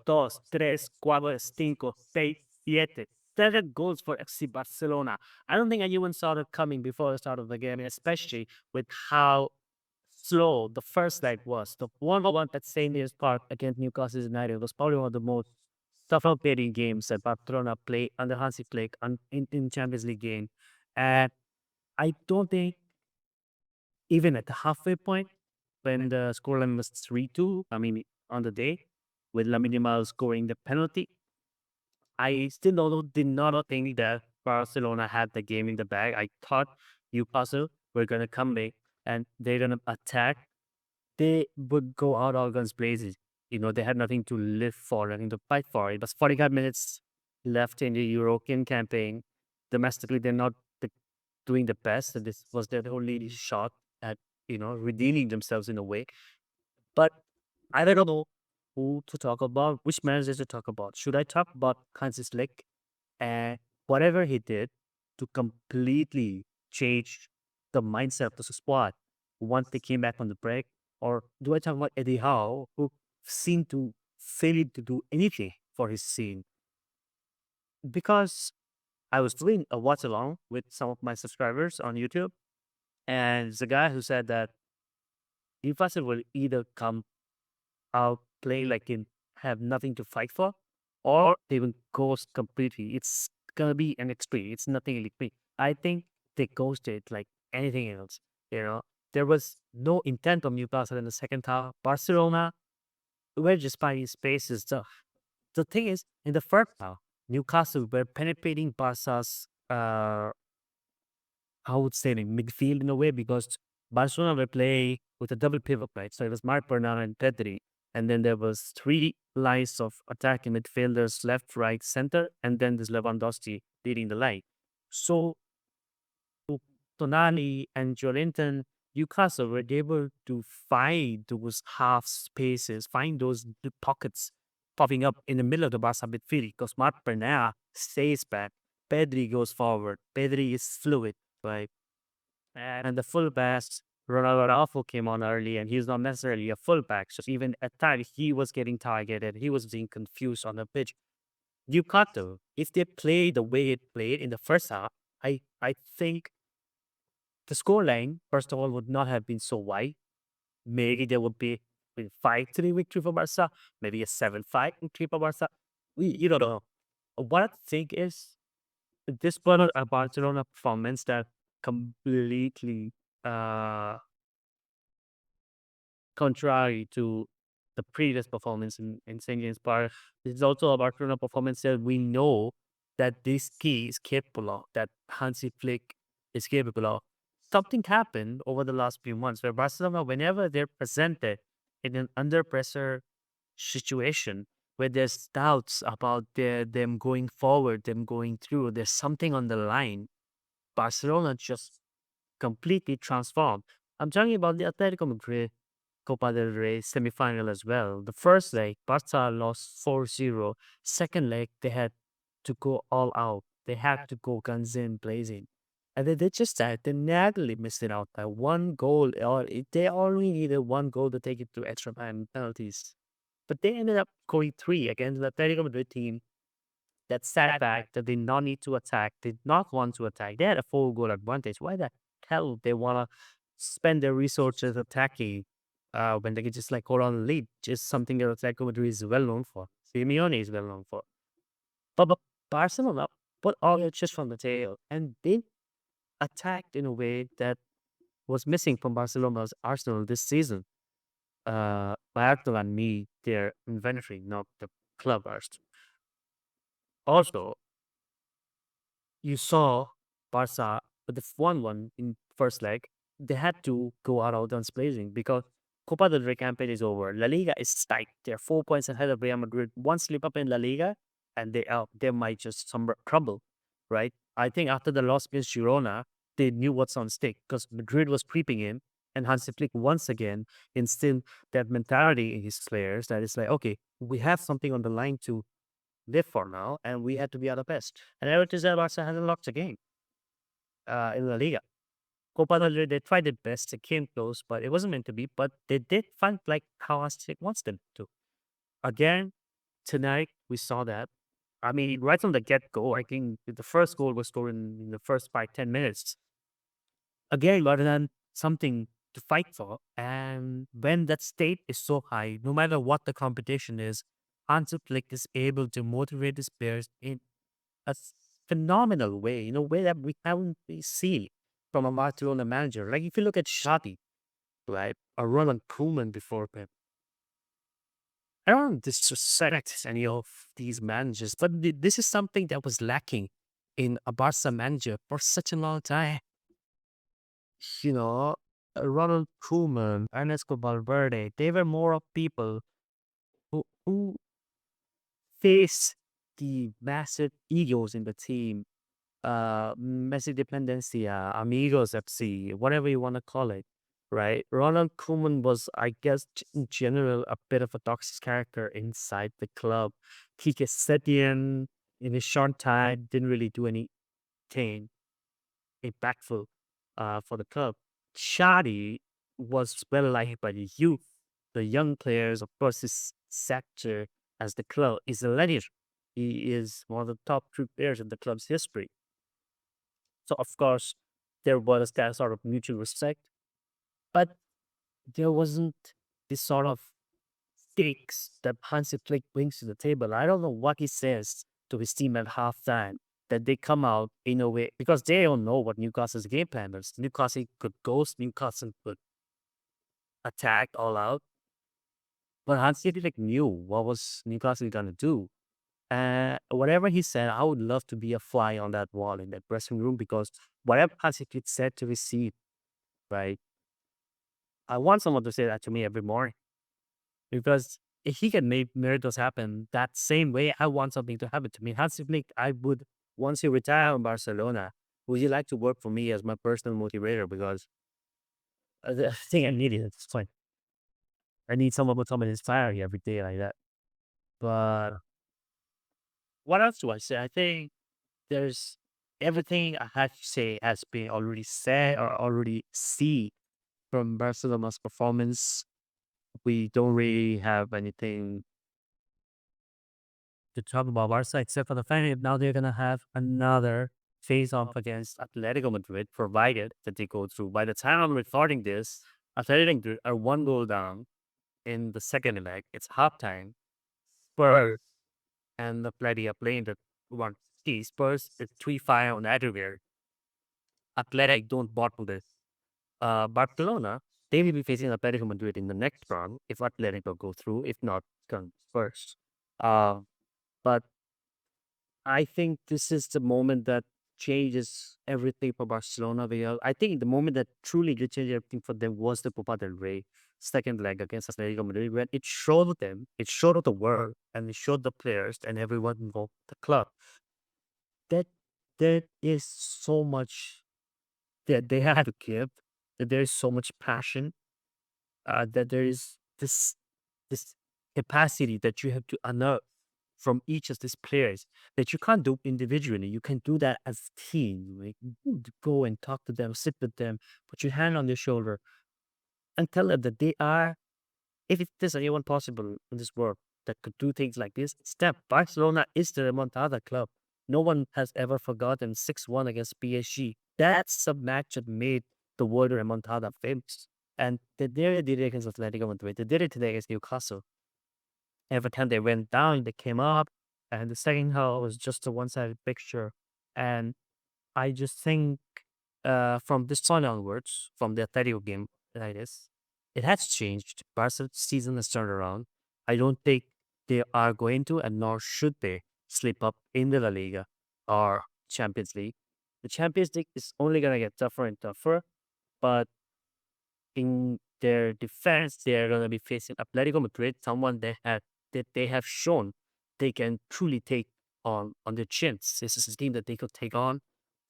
dos, tres, cuatro, cinco, seis, siete. 7 goals for FC Barcelona. I don't think anyone saw it coming before the start of the game, especially with how slow the first leg was. The 1-1 at St. James Park against Newcastle United was probably one of the most suffocating games that Barcelona played under Hansi Flick in Champions League game. And I don't think even at the halfway point, when the scoreline was 3-2, I mean, on the day, with Lamine Yamal scoring the penalty, I still did not think that Barcelona had the game in the bag. I thought Newcastle were going to come back and they're going to attack. They would go out all guns blazing. They had nothing to live for, nothing to fight for. It was 45 minutes left in the European campaign. Domestically, they're not the, doing the best. And this was their only shot at, redeeming themselves in a way. But I don't know who to talk about, which manager to talk about. Should I talk about Hansi Flick and whatever he did to completely change the mindset of the squad once they came back on the break? Or do I talk about Eddie Howe, who seemed to fail to do anything for his team? Because I was doing a watch along with some of my subscribers on YouTube, and there's a guy who said that Newcastle will either come out playing like in have nothing to fight for, or they will ghost completely. It's gonna be an XP. It's nothing like me. I think they ghosted like anything else. You know, there was no intent of Newcastle in the second half. Barcelona were just finding spaces. The thing is, in the first half, Newcastle were penetrating Barca's I would say in midfield in a way because Barcelona were playing with a double pivot, right? So it was Marc Bernal and Pedri. And then there was three lines of attacking midfielders, left, right, center, and then there's Lewandowski leading the line. So Tonali and Jolinton, Newcastle were able to find those half spaces, find those pockets popping up in the middle of the Barca midfield because Marc Bernal stays back. Pedri goes forward. Pedri is fluid, right? And the fullbacks, Ronaldo Araujo came on early, and he's not necessarily a fullback. So even at times, he was getting targeted. He was being confused on the pitch. Newcastle, if they play the way it played in the first half, I think the scoreline, first of all, would not have been so wide. Maybe there would be a 5-3 victory for Barca, maybe a 7-5 victory for Barca. You don't know. What I think is this was a Barcelona performance that completely uh, contrary to the previous performance in St. James Park. It's also a Barcelona performance that we know that this key is capable of, that Hansi Flick is capable of. Something happened over the last few months where Barcelona, whenever they're presented in an under pressure situation where there's doubts about them going forward, them going through, there's something on the line, Barcelona just completely transformed. I'm talking about the Atletico Madrid Copa del Rey semifinal as well. The first leg, Barca lost 4-0. Second leg, they had to go all out. They had to go guns in blazing. And they did just that. They narrowly missed it out by one goal. Or they only needed one goal to take it to extra time penalties. But they ended up scoring three against the Atletico Madrid team that sat back, that did not need to attack, did not want to attack. They had a 4 goal advantage. Why the hell they want to spend their resources attacking when they can just like hold on and lead? Just something that Atletico Madrid is well known for. Simeone is well known for. But Barcelona put all their chips on the table and they attacked in a way that was missing from Barcelona's arsenal this season. Barcelona and me, their inventory, not the club arsenal. Also, you saw Barca with the 1-1 in first leg, they had to go out all guns blazing because Copa del Rey campaign is over. La Liga is tight. They're 4 points ahead of Real Madrid. One slip up in La Liga, and they might just crumble, right? I think after the loss against Girona, they knew what's on stake because Madrid was creeping in, and Hansi Flick once again instilled that mentality in his players that it's like, okay, we have something on the line to live for now, and we had to be our best. And ever since that, Barca hasn't lost a game in La Liga. Copa del Rey, they tried their best. They came close, but it wasn't meant to be. But they did find like how Aztec wants them to. Again, tonight we saw that. I mean, right from the get go, I think the first goal was scored in the first 5-10 minutes. Again, rather than something to fight for. And when that state is so high, no matter what the competition is, Hansi Flick is able to motivate his players in a phenomenal way, in a way that we haven't really seen from a Barcelona manager. Like if you look at Xavi, right, or Ronald Koeman before him, I don't disrespect any of these managers, but this is something that was lacking in a Barca manager for such a long time. You know, Ronald Koeman, Ernesto Valverde, they were more of people who face the massive egos in the team, Messi dependencia, Amigos FC, whatever you want to call it, right? Ronald Koeman was, I guess, in general, a bit of a toxic character inside the club. Kike Setien, in his short time, didn't really do anything impactful for the club. Shadi was well liked by the youth, the young players. Of course, his sector as the club is a legend. He is one of the top three players in the club's history. So, of course, there was that sort of mutual respect, but there wasn't this sort of stakes that Hansi Flick brings to the table. I don't know what he says to his team at halftime that they come out in a way because they don't know what Newcastle's game plan is. Newcastle could ghost, Newcastle could attack all out, but Hansi Flick knew what was Newcastle gonna do. Whatever he said, I would love to be a fly on that wall in that dressing room because whatever Hansi Flick said to his team, right? I want someone to say that to me every morning. Because if he can make miracles happen that same way, I want something to happen to me. Hansi Flick, I would, once you retire in Barcelona, would you like to work for me as my personal motivator? Because I think I need it at this point. I need someone to come and inspire me every day like that. But what else do I say? I think there's everything I have to say has been already said or already see from Barcelona's performance. We don't really have anything to talk about Barca, except for the fact that now they're gonna have another face off against Atletico Madrid, provided that they go through. By the time I'm recording this, Atletico Madrid are one goal down in the second leg. It's halftime. Spurs and the Atleti are playing the one. See, Spurs is 3-5 on aggregate. Athletic don't bottle this. Barcelona, they will be facing Atletico Madrid in the next round if Atletico go through. If not, come Spurs. Uh, but I think this is the moment that changes everything for Barcelona. I think the moment that truly did change everything for them was the Copa del Rey second leg against Atletico Madrid, when it showed them, it showed the world, and it showed the players and everyone involved the club that there is so much that they have to give, that there is so much passion, that there is this capacity that you have to unearth from each of these players that you can't do individually. You can do that as a team. Like, you need to go and talk to them, sit with them, put your hand on their shoulder, and tell them that they are, if there's anyone possible in this world that could do things like this, it's them. Barcelona is the remontada club. No one has ever forgotten 6-1 against PSG. That's a match that made the word remontada famous. And they did it against Atletico Madrid. They did it today against Newcastle. Every time they went down, they came up, and the second half was just a one-sided picture. And I just think from this point onwards, from the Atletico game, that is, it has changed. Barca's season has turned around. I don't think they are going to, and nor should they, slip up in the La Liga or Champions League. The Champions League is only going to get tougher and tougher, but in their defense, they're going to be facing Atletico Madrid, someone that they have shown they can truly take on their chins. This is a team that they could take on,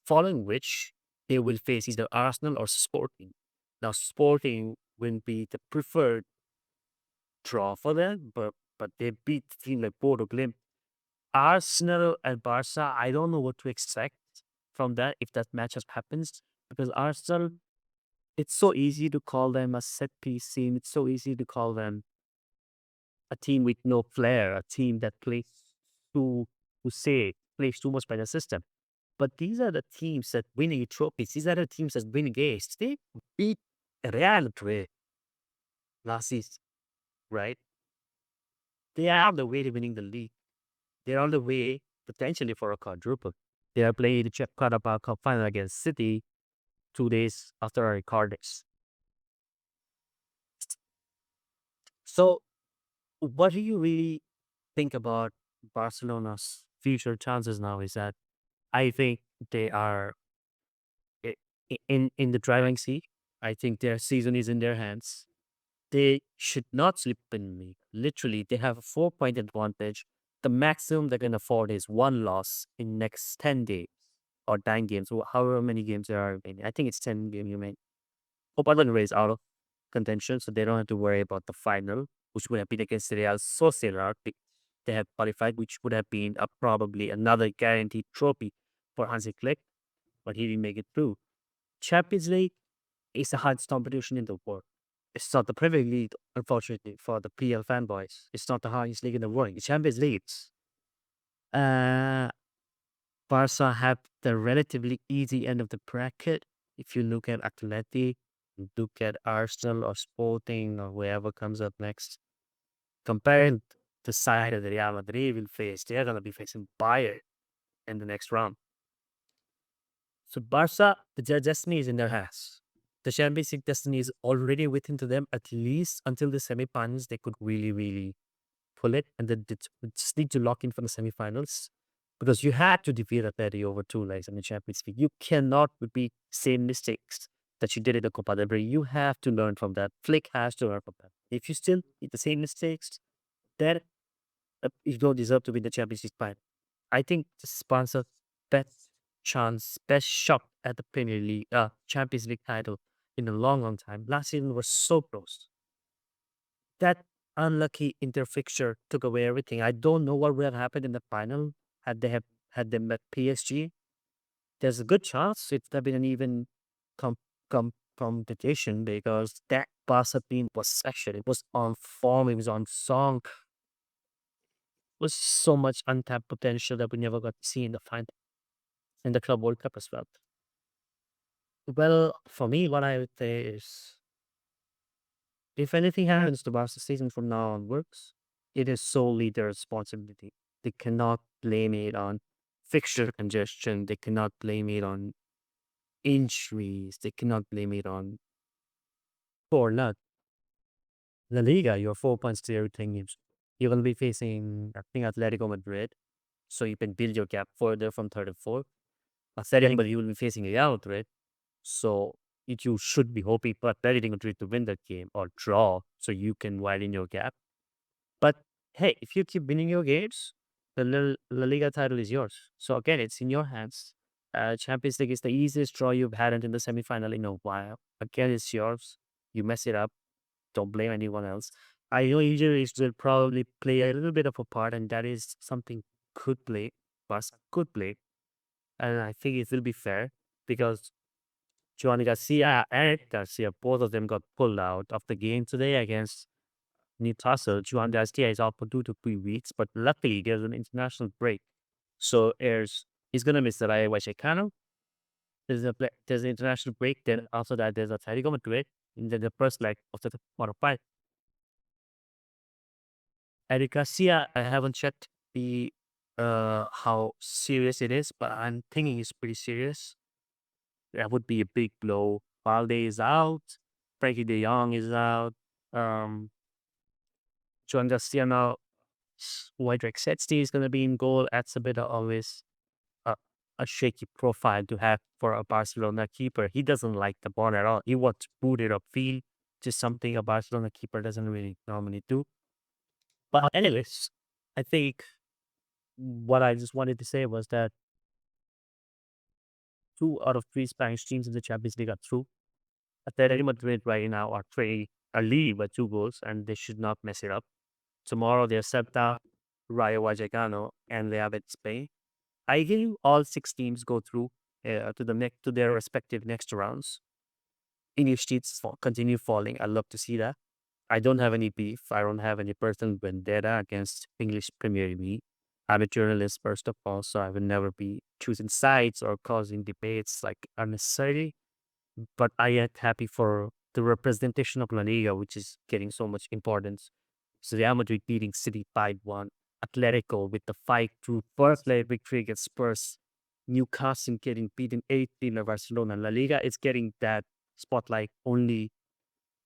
following which they will face either Arsenal or Sporting. Now, Sporting will be the preferred draw for them, but they beat the team like Bodo Glimt. Arsenal and Barca, I don't know what to expect from that if that matchup happens, because Arsenal, it's so easy to call them a set piece team. It's so easy to call them a team with no flair, a team that too, too safe, plays too much by the system. But these are the teams that winning trophies. These are the teams that win games. They beat Real Madrid last season, right? They are on the way to winning the league. They're on the way potentially for a quadruple. They are playing the Czech Carabao Cup final against City 2 days after our record this. So, what do you really think about Barcelona's future chances now? Is that I think they are in the driving seat. I think their season is in their hands. They should not slip in me. Literally, they have a 4 point advantage. The maximum they can afford is one loss in next 10 days or 9 games, or however many games there are remaining. I think it's 10 games you made. Hope Alban is out of contention, so they don't have to worry about the final, which would have been against Real Sociedad. They have qualified, which would have been probably another guaranteed trophy for Hansi Flick, but he didn't make it through. Champions League is the hardest competition in the world. It's not the Premier League, unfortunately, for the PL fanboys. It's not the highest league in the world. It's Champions League. Uh, Barca have the relatively easy end of the bracket. If you look at Atleti, look at Arsenal or Sporting or whoever comes up next, compared the side of the Real Madrid will face, they're going to be facing Bayern in the next round. So Barca, their destiny is in their hands. The Champions League destiny is already within to them. At least until the semifinals, they could really, really pull it, and then they just need to lock in for the semifinals because you had to defeat Atleti over 2 legs in the Champions League. You cannot repeat same mistakes that you did in the Copa del Rey. You have to learn from that. Flick has to learn from that. If you still make the same mistakes, then you don't deserve to win the Champions League final. I think the sponsor best chance, best shot at the Premier League, Champions League title in a long, long time. Last season was so close. That unlucky interfixture took away everything. I don't know what would have happened in the final had they met PSG. There's a good chance it would have been an even com- competition because that Barca team was special. It was on form. It was on song. Was so much untapped potential that we never got to see in the final in the Club World Cup as well. Well, for me, what I would say is if anything happens to Barca season from now onwards, it is solely their responsibility. They cannot blame it on fixture congestion. They cannot blame it on injuries. They cannot blame it on poor luck. La Liga, you're 4 points to everything. You're going to be facing, I think, Atletico Madrid. So you can build your gap further from third and fourth. Atletico Madrid, you will be facing Real Madrid. So you should be hoping for Atletico Madrid to win that game or draw so you can widen your gap. But hey, if you keep winning your games, the La Liga title is yours. So again, it's in your hands. Champions League is the easiest draw you've had until the semifinal in a while. Again, it's yours. You mess it up, don't blame anyone else. I know injuries will probably play a little bit of a part, and that is something could play, Barca could play. And I think it will be fair because Giovanni Garcia and Eric Garcia, both of them got pulled out of the game today against Newcastle. Juan Garcia is out for 2 to 3 weeks, but luckily there's an international break. So he's gonna miss the Rayo Vallecano. There's an international break. Then after that, there's Atletico Madrid in the first leg of the quarterfinal. Eric Garcia, I haven't checked the how serious it is, but I'm thinking it's pretty serious. That would be a big blow. Valde is out. Frankie De Jong is out. Um, Juan Garcia now. Wydrek Setsti is going to be in goal. That's a bit of always a, a shaky profile to have for a Barcelona keeper. He doesn't like the ball at all. He wants to boot it upfield, just something a Barcelona keeper doesn't really normally do. But anyways, I think what I just wanted to say was that 2 out of 3 Spanish teams in the Champions League are through. Atletico Madrid right now are leading by 2 goals, and they should not mess it up. Tomorrow they're Celta, Rayo Vallecano, and they have it Spain. I think all 6 teams go through to their respective next rounds. English teams continue falling. I love to see that. I don't have any beef. I don't have any personal vendetta against English Premier League. I'm a journalist, first of all, so I will never be choosing sides or causing debates like unnecessary. But I am happy for the representation of La Liga, which is getting so much importance. So Real Madrid beating City 5-1, Atletico with the 5-2 first leg victory against Spurs, Newcastle getting beaten 8-3 by Barcelona. La Liga is getting that spotlight only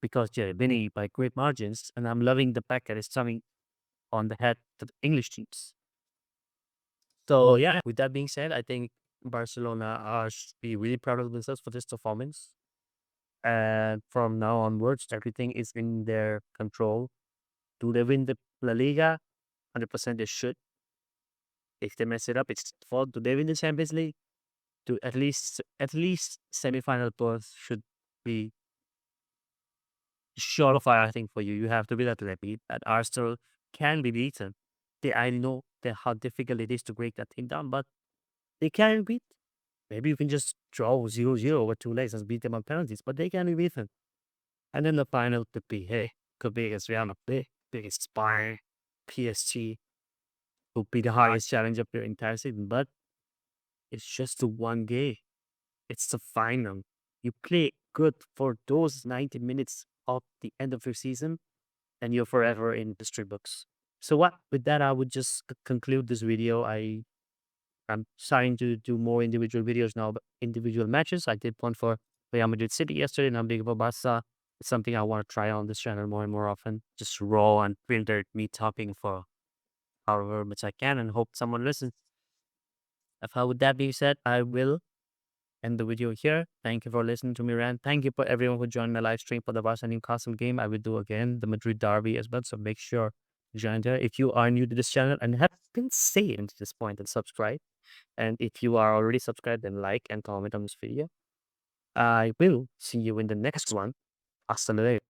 because they're winning by great margins, and I'm loving the fact that it's coming on the head of the English teams. So yeah, with that being said, I think Barcelona should be really proud of themselves for this performance. And from now onwards, everything is in their control. Do they win the La Liga? 100% they should. If they mess it up, it's fault. Do they win the Champions League? To at least semi-final berth should be surefire, I think, for you. You have to be able to beat that Arsenal can be beaten. I know that how difficult it is to break that thing down, but they can beat. Maybe you can just draw 0-0 over 2 legs and beat them on penalties, but they can be beaten. And then the final could be, hey, could be against Real Madrid, big against Bayern, PSG, would be the hardest challenge of their entire season. But it's just the one game. It's the final. You play good for those 90 minutes of the end of your season, and you're forever in history books. So what? With that, I would just conclude this video. I'm starting to do more individual videos now, but individual matches. I did one for Real Madrid City yesterday, and I'm big for Barca. It's something I want to try on this channel more and more often. Just raw and filtered me talking for however much I can, and hope someone listens. With that being said, I will end the video here. Thank you for listening to me rant. Thank you for everyone who joined my live stream for the Barca Newcastle game. I will do again the Madrid derby as well. So make sure to join there. If you are new to this channel and have been staying to this point, then subscribe. And if you are already subscribed, then like and comment on this video. I will see you in the next one. Hasta luego.